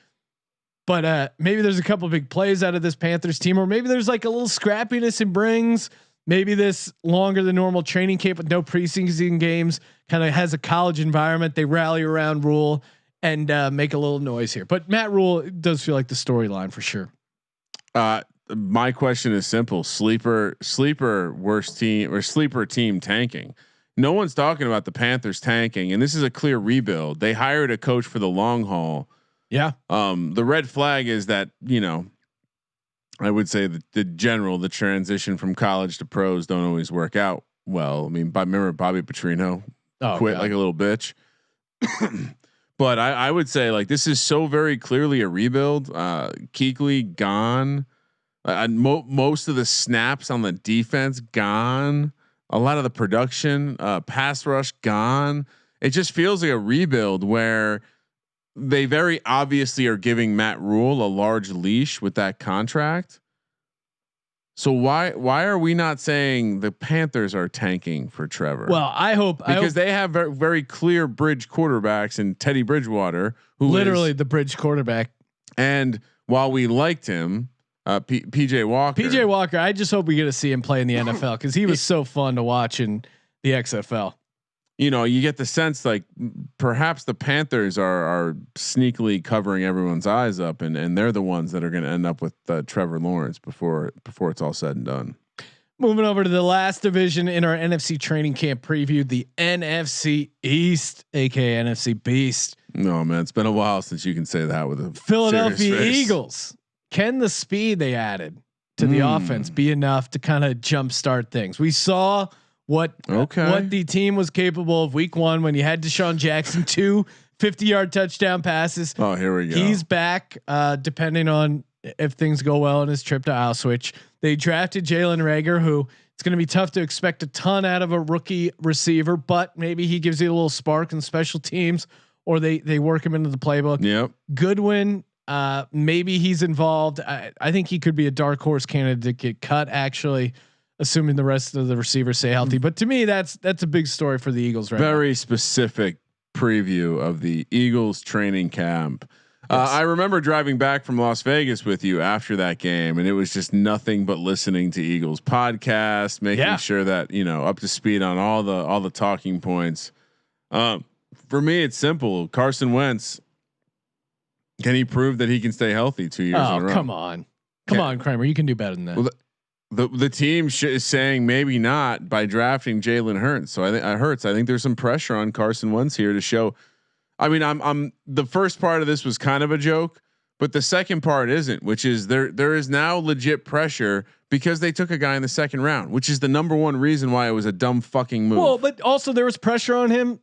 But maybe there's a couple of big plays out of this Panthers team, or maybe there's like a little scrappiness it brings. Maybe this longer than normal training camp with no preseason games kind of has a college environment. They rally around Rule and make a little noise here. But Matt Rule does feel like the storyline for sure. My question is simple: sleeper worst team or sleeper team tanking. No one's talking about the Panthers tanking, and this is a clear rebuild. They hired a coach for the long haul. Yeah. The red flag is that I would say the transition from college to pros don't always work out well. I mean, remember Bobby Petrino quit like a little bitch. But I would say like this is so very clearly a rebuild. Kuechly gone. Most of the snaps on the defense gone. A lot of the production, pass rush gone. It just feels like a rebuild where they very obviously are giving Matt Rule a large leash with that contract. So why are we not saying the Panthers are tanking for Trevor? Well, I hope they have very, very clear bridge quarterbacks in Teddy Bridgewater, who literally the bridge quarterback. And while we liked him, PJ Walker, I just hope we get to see him play in the NFL because he was so fun to watch in the XFL. You get the sense like perhaps the Panthers are sneakily covering everyone's eyes up, and they're the ones that are going to end up with Trevor Lawrence before it's all said and done. Moving over to the last division in our NFC training camp preview, the NFC East, aka NFC Beast. No man, it's been a while since you can say that with a Philadelphia Eagles. Can the speed they added to the offense be enough to kind of jumpstart things? We saw what the team was capable of week 1 when you had Deshaun Jackson 2 50-yard touchdown passes. Oh, here we go. He's back. Depending on if things go well in his trip to Auschwitz. They drafted Jalen Reagor, who it's going to be tough to expect a ton out of a rookie receiver, but maybe he gives you a little spark in special teams, or they work him into the playbook. Yep. Goodwin, maybe he's involved. I think he could be a dark horse candidate to get cut, actually, assuming the rest of the receivers stay healthy. But to me, that's a big story for the Eagles right now. Very specific preview of the Eagles training camp. Yes. I remember driving back from Las Vegas with you after that game, and it was just nothing but listening to Eagles podcast, making sure that up to speed on all the talking points. For me, it's simple. Carson Wentz, can he prove that he can stay healthy 2 years in a row? Come on, Kramer, you can do better than that. Well, the team is saying maybe not by drafting Jalen Hurts. So I think there's some pressure on Carson Wentz here to show. I mean, I'm the first part of this was kind of a joke, but the second part isn't, which is there is now legit pressure because they took a guy in the second round, which is the number one reason why it was a dumb fucking move. Well, but also there was pressure on him.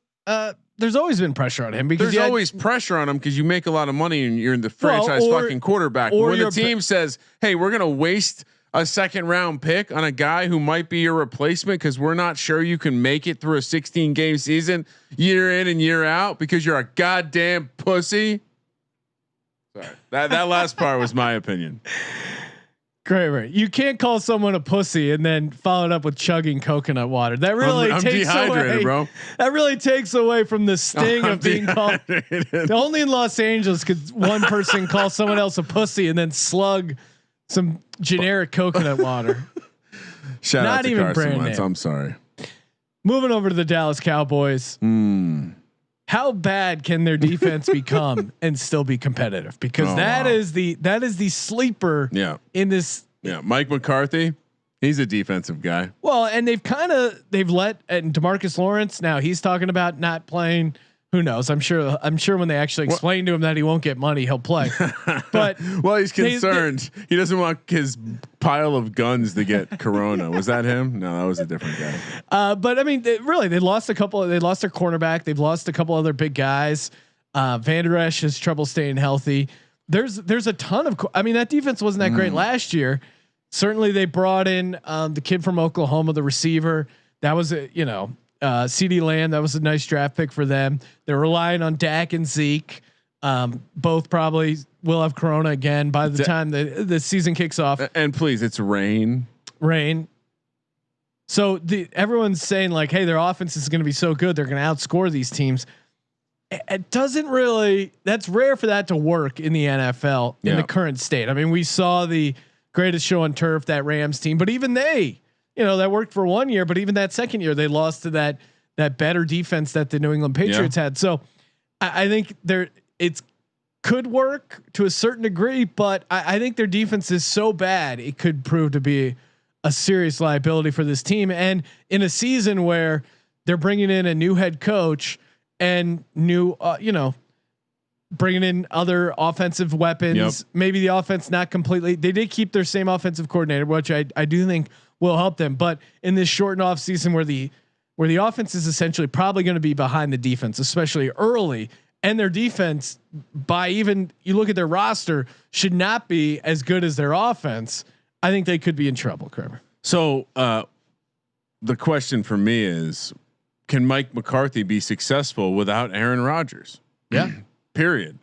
There's always been pressure on him because there's always pressure on him because you make a lot of money and you're in the franchise fucking quarterback. Or when the team says, "Hey, we're gonna waste a second round pick on a guy who might be your replacement because we're not sure you can make it through a 16 game season year in and year out because you're a goddamn pussy." Sorry, that last part was my opinion. Kramer, you can't call someone a pussy and then follow it up with chugging coconut water. That really takes away, bro. That really takes away from the sting of being called. Only in Los Angeles could one person call someone else a pussy and then slug some generic coconut water. Shout out to even Carson Wentz. I'm sorry. Moving over to the Dallas Cowboys. How bad can their defense become and still be competitive? Because that is the sleeper. Yeah. In this. Yeah. Mike McCarthy, he's a defensive guy. Well, and they've let and DeMarcus Lawrence. Now he's talking about not playing. Who knows? I'm sure when they actually explain to him that he won't get money, he'll play. But well, he's concerned. He doesn't want his pile of guns to get corona. Was that him? No, that was a different guy. But I mean, they lost a couple. They lost their cornerback. They've lost a couple other big guys. Van Der Esch has trouble staying healthy. There's a ton of. I mean, that defense wasn't that great last year. Certainly, they brought in the kid from Oklahoma, the receiver. That was CD Lamb. That was a nice draft pick for them. They're relying on Dak and Zeke. Both probably will have corona again by the time the season kicks off. And please, it's rain. So everyone's saying like, hey, their offense is going to be so good. They're going to outscore these teams. It doesn't really, that's rare for that to work in the NFL in the current state. I mean, we saw the greatest show on turf, that Rams team, but even they, that worked for 1 year, but even that second year, they lost to that better defense that the New England Patriots had. So I think it could work to a certain degree, but I think their defense is so bad, it could prove to be a serious liability for this team. And in a season where they're bringing in a new head coach and new, bringing in other offensive weapons, maybe the offense not completely, they did keep their same offensive coordinator, which I do think will help them. But in this shortened off season where the offense is essentially probably going to be behind the defense, especially early, and their defense you look at their roster should not be as good as their offense. I think they could be in trouble, Kramer. So the question for me is, can Mike McCarthy be successful without Aaron Rodgers? Yeah. Period.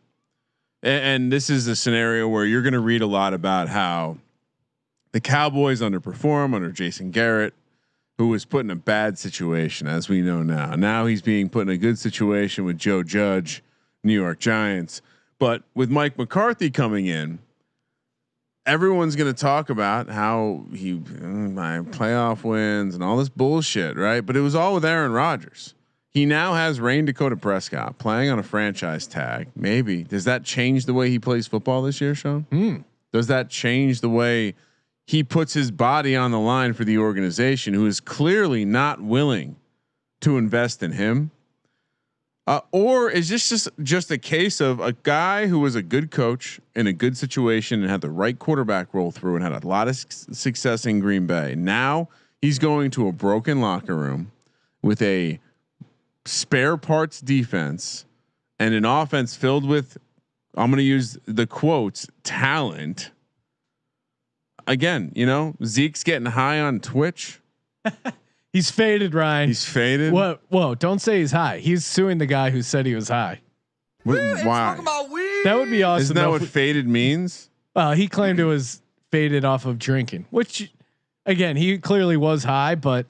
And this is a scenario where you're going to read a lot about how the Cowboys underperform under Jason Garrett, who was put in a bad situation, as we know now. Now he's being put in a good situation with Joe Judge, New York Giants. But with Mike McCarthy coming in, everyone's going to talk about how my playoff wins and all this bullshit, right? But it was all with Aaron Rodgers. He now has Rain Dakota Prescott playing on a franchise tag. Maybe does that change the way he plays football this year, Sean? Does that change the way he puts his body on the line for the organization, who is clearly not willing to invest in him? Or is this just a case of a guy who was a good coach in a good situation and had the right quarterback roll through and had a lot of success in Green Bay? Now he's going to a broken locker room with a spare parts defense and an offense filled with, I'm going to use the quotes, talent. Again, Zeke's getting high on Twitch. He's faded, Ryan. He's faded. What? Whoa! Don't say he's high. He's suing the guy who said he was high. Why? That would be awesome. Isn't that what faded means? Well, he claimed it was faded off of drinking, which, again, he clearly was high. But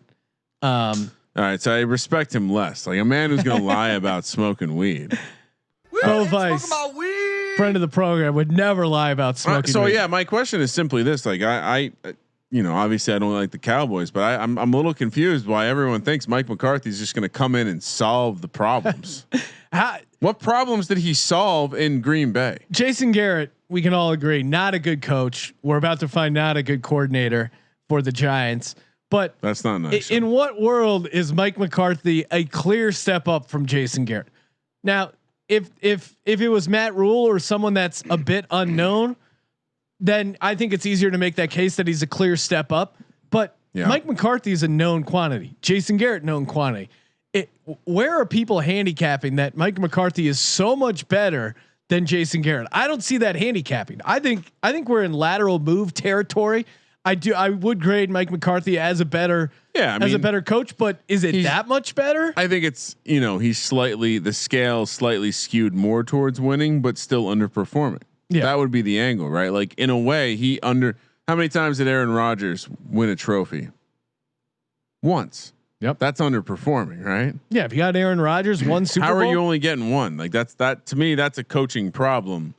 all right, so I respect him less. Like a man who's going to lie about smoking weed. Bo Vice, friend of the program, would never lie about smoking. So weed. yeah, my question is simply this: like I obviously I don't like the Cowboys, but I'm a little confused why everyone thinks Mike McCarthy is just going to come in and solve the problems. What problems did he solve in Green Bay? Jason Garrett, we can all agree, not a good coach. We're about to find not a good coordinator for the Giants. But that's not nice. In what world is Mike McCarthy a clear step up from Jason Garrett? Now, if it was Matt Rule or someone that's a bit unknown, then I think it's easier to make that case that he's a clear step up. But Mike McCarthy is a known quantity. Jason Garrett, known quantity. Where are people handicapping that Mike McCarthy is so much better than Jason Garrett? I don't see that handicapping. I think we're in lateral move territory. I would grade Mike McCarthy as a better coach, but is it that much better? I think it's, he's the scale slightly skewed more towards winning, but still underperforming. Yeah. That would be the angle, right? Like in a way how many times did Aaron Rodgers win a trophy? Once. Yep. That's underperforming, right? Yeah. If you got Aaron Rodgers, one Super Bowl. How are you only getting one? Like that to me, that's a coaching problem.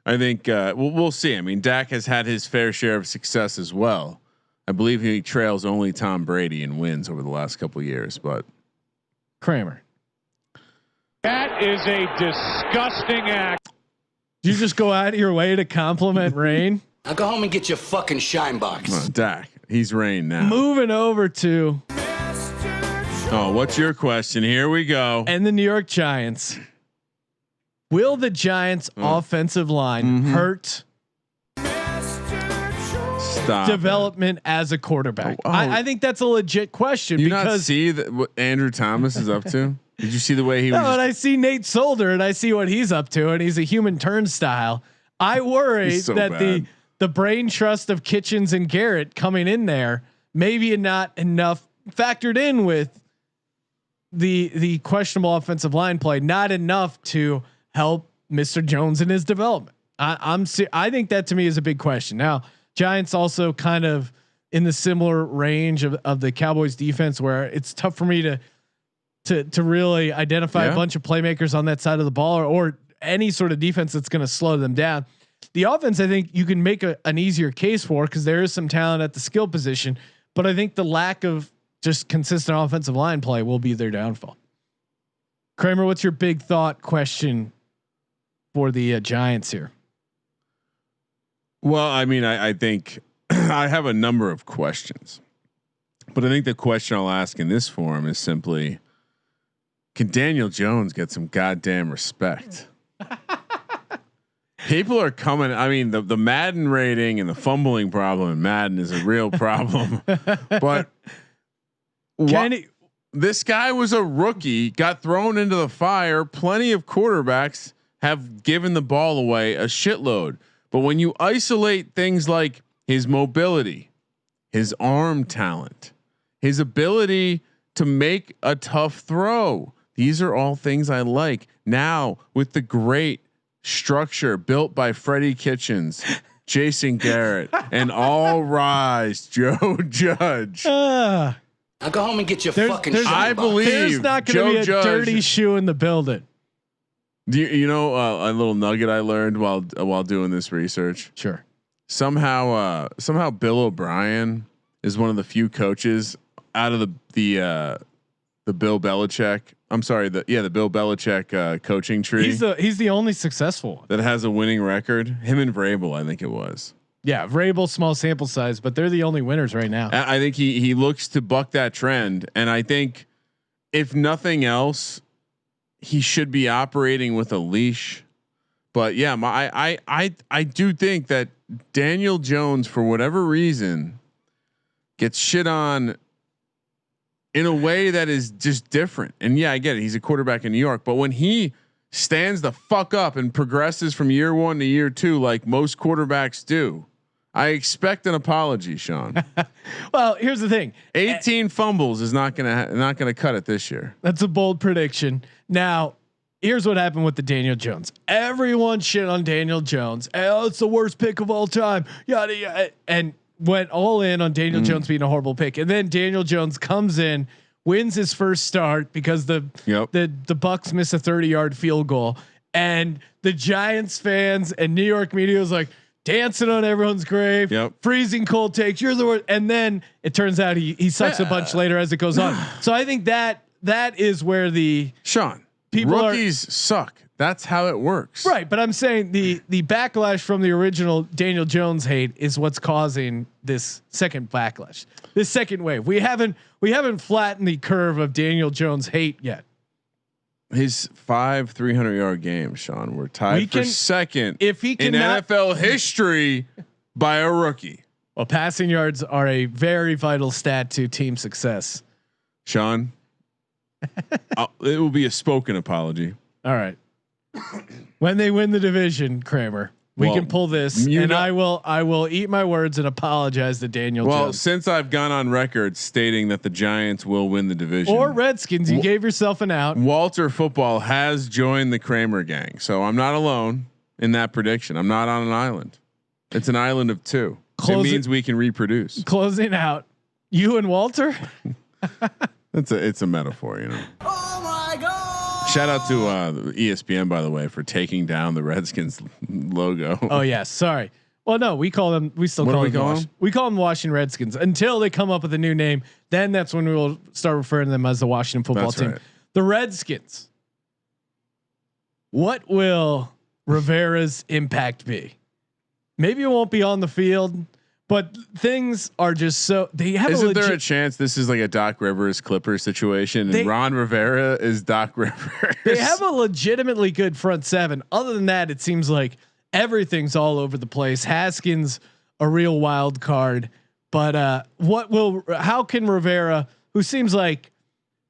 I think we'll see. I mean, Dak has had his fair share of success as well. I believe he trails only Tom Brady in wins over the last couple of years, but Kramer. That is a disgusting act. Did you just go out of your way to compliment Rain? Now go home and get your fucking shine box. Dak, he's Rain now. Moving over to. Oh, what's your question? Here we go. And the New York Giants. Will the Giants offensive line hurt development as a quarterback? I think that's a legit question. You not see what Andrew Thomas is up to? Did you see the way he was? No, and I see Nate Solder and I see what he's up to, and he's a human turnstile. I worry that the brain trust of Kitchens and Garrett coming in there, maybe not enough factored in with the questionable offensive line play, not enough to help Mr. Jones in his development. I think that to me is a big question. Now, Giants also kind of in the similar range of the Cowboys defense, where it's tough for me to really identify a bunch of playmakers on that side of the ball or any sort of defense that's going to slow them down. The offense, I think you can make an easier case for because there is some talent at the skill position, but I think the lack of just consistent offensive line play will be their downfall. Kramer, what's your big thought question for the Giants here? Well, I mean, I think I have a number of questions, but I think the question I'll ask in this forum is simply, can Daniel Jones get some goddamn respect? People are coming. I mean, the Madden rating and the fumbling problem in Madden is a real problem, but this guy was a rookie, got thrown into the fire. Plenty of quarterbacks have given the ball away a shitload. But when you isolate things like his mobility, his arm talent, his ability to make a tough throw, these are all things I like. Now with the great structure built by Freddie Kitchens, Jason Garrett, and all rise Joe Judge. Now go home and get your fucking shine box. I believe there's not going to be a dirty shoe in the building. Do you know a little nugget I learned while doing this research? Sure. Somehow Bill O'Brien is one of the few coaches out of the Bill Belichick. I'm sorry, the Bill Belichick coaching tree. He's the only successful one that has a winning record. Him and Vrabel, I think it was. Yeah, Vrabel, small sample size, but they're the only winners right now. I think he looks to buck that trend, and I think if nothing else, he should be operating with a leash. But yeah, I do think that Daniel Jones, for whatever reason, gets shit on in a way that is just different. And yeah, I get it. He's a quarterback in New York, but when he stands the fuck up and progresses from year 1 to year 2, like most quarterbacks do, I expect an apology, Sean. Well, here's the thing: 18 fumbles is not gonna cut it this year. That's a bold prediction. Now, here's what happened with the Daniel Jones. Everyone shit on Daniel Jones. Oh, it's the worst pick of all time. Yada yada, and went all in on Daniel Jones being a horrible pick. And then Daniel Jones comes in, wins his first start because the Bucs miss a 30-yard field goal, and the Giants fans and New York media was like dancing on everyone's grave, freezing cold takes. You're the worst. And then it turns out he sucks a bunch later as it goes on. So I think that is where the rookies suck. That's how it works. Right. But I'm saying the backlash from the original Daniel Jones hate is what's causing this second backlash, this second wave. We haven't flattened the curve of Daniel Jones hate yet. His 5 300-yard games, Sean, were tied for second if he in NFL history by a rookie. Well, passing yards are a very vital stat to team success. Sean, it will be a spoken apology. All right. When they win the division, Kramer, we can pull this, and I will eat my words and apologize to Daniel Jones. Since I've gone on record stating that the Giants will win the division or Redskins, you gave yourself an out. Walter Football has joined the Kramer gang, so I'm not alone in that prediction. I'm not on an island. It's an island of two. It means we can reproduce. Closing out, you and Walter. It's a metaphor, you know. Oh my God! Shout out to ESPN, by the way, for taking down the Redskins logo. Oh yes, sorry. Well, no, we call them. We still call them. We call them the Washington Redskins until they come up with a new name. Then that's when we will start referring to them as the Washington Football Team. Right. The Redskins. What will Rivera's impact be? Maybe it won't be on the field, but things are just so they have. Isn't there a chance this is like a Doc Rivers Clippers situation and Ron Rivera is Doc Rivers? They have a legitimately good front seven. Other than that, it seems like everything's all over the place. Haskins, a real wild card, but how can Rivera, who seems like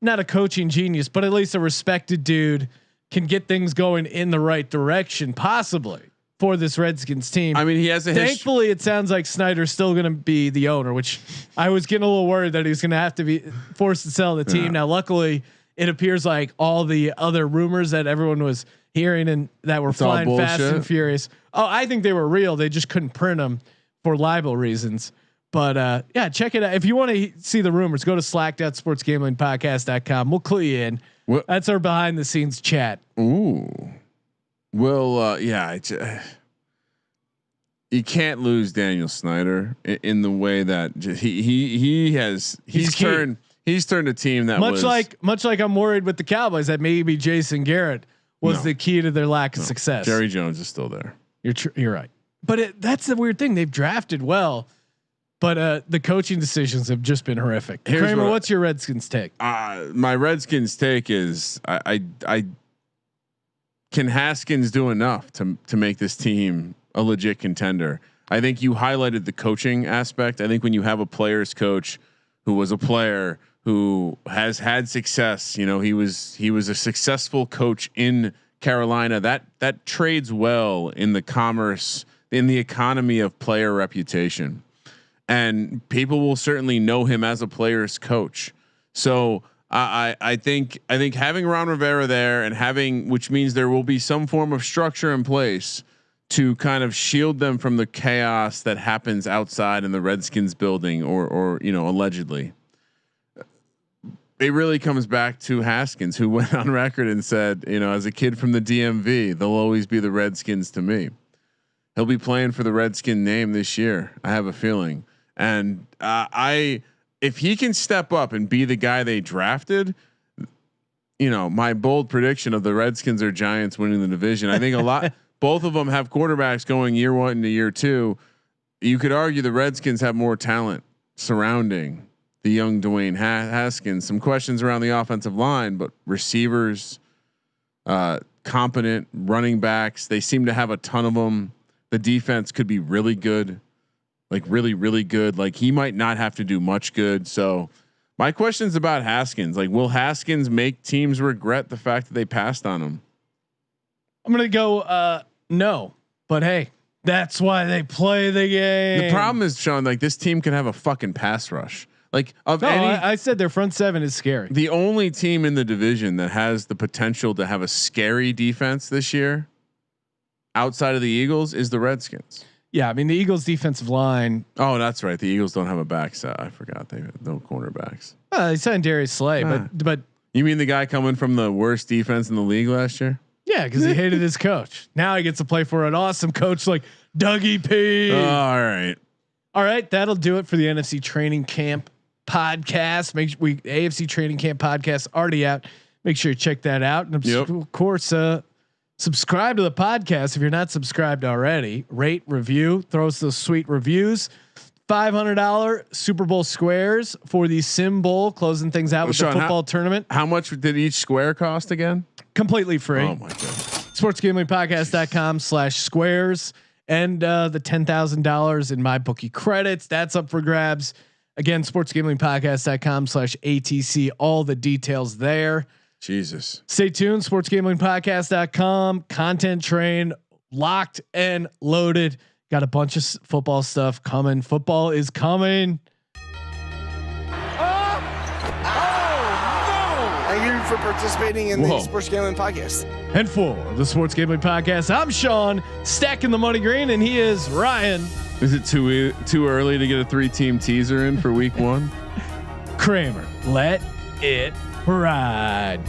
not a coaching genius, but at least a respected dude, can get things going in the right direction, possibly for this Redskins team? I mean, he has a thankfully it sounds like Snyder's still going to be the owner, which I was getting a little worried that he's going to have to be forced to sell the team. Yeah. Now, luckily it appears like all the other rumors that everyone was hearing and that were flying fast and furious. Oh, I think they were real. They just couldn't print them for libel reasons. But yeah, check it out. If you want to see the rumors, go to slack.sportsgamblingpodcast.com. We'll clue you in. That's our behind the scenes chat. Ooh. Well, yeah, you can't lose Daniel Snyder in the way that he's turned a team that much like I'm worried with the Cowboys that maybe Jason Garrett was the key to their lack of success. Jerry Jones is still there. You're right, but that's the weird thing. They've drafted well, but the coaching decisions have just been horrific. Kramer, what's your Redskins take? My Redskins take is I can Haskins do enough to make this team a legit contender? I think you highlighted the coaching aspect. I think when you have a player's coach who was a player who has had success, you know, he was a successful coach in Carolina. That trades well in the commerce, in the economy of player reputation, and people will certainly know him as a player's coach. So I think having Ron Rivera there and which means there will be some form of structure in place to kind of shield them from the chaos that happens outside in the Redskins building or you know, allegedly. It really comes back to Haskins, who went on record and said, you know, as a kid from the DMV, they'll always be the Redskins to me. He'll be playing for the Redskin name this year, I have a feeling. And if he can step up and be the guy they drafted, you know, my bold prediction of the Redskins or Giants winning the division, I think both of them have quarterbacks going year one into year two. You could argue the Redskins have more talent surrounding the young Dwayne Haskins. Some questions around the offensive line, but receivers, competent running backs. They seem to have a ton of them. The defense could be really good, like really, really good. Like he might not have to do much good. So my question's about Haskins. Like, will Haskins make teams regret the fact that they passed on him? I'm going to go, no, but hey, that's why they play the game. The problem is, Sean, like this team can have a fucking pass rush. Like I said their front seven is scary. The only team in the division that has the potential to have a scary defense this year outside of the Eagles is the Redskins. Yeah. I mean the Eagles defensive line. Oh, that's right. The Eagles don't have a back set. I forgot they have no cornerbacks. They signed Darius Slay, but you mean the guy coming from the worst defense in the league last year? Yeah. Cause he hated his coach. Now he gets to play for an awesome coach like Dougie P. All right. That'll do it for the NFC Training Camp podcast. AFC Training Camp podcast already out. Make sure you check that out. And of course, subscribe to the podcast if you're not subscribed already. Rate, review, throw us those sweet reviews. $500 Super Bowl squares for the Sim Bowl, closing things out with the football tournament. How much did each square cost again? completely free. Oh my god. sportsgamblingpodcast.com/squares and the $10,000 in my bookie credits. That's up for grabs. Again, sportsgamblingpodcast.com/ATC. All the details there. Jesus. Stay tuned. Sportsgamblingpodcast.com. Content train locked and loaded. Got a bunch of football stuff coming. Football is coming. Thank you for participating in the Sports Gambling Podcast. And for the Sports Gambling Podcast, I'm Sean, stacking the money green, and he is Ryan. Is it too early to get a 3-team teaser in for week 1? Kramer, let it ride.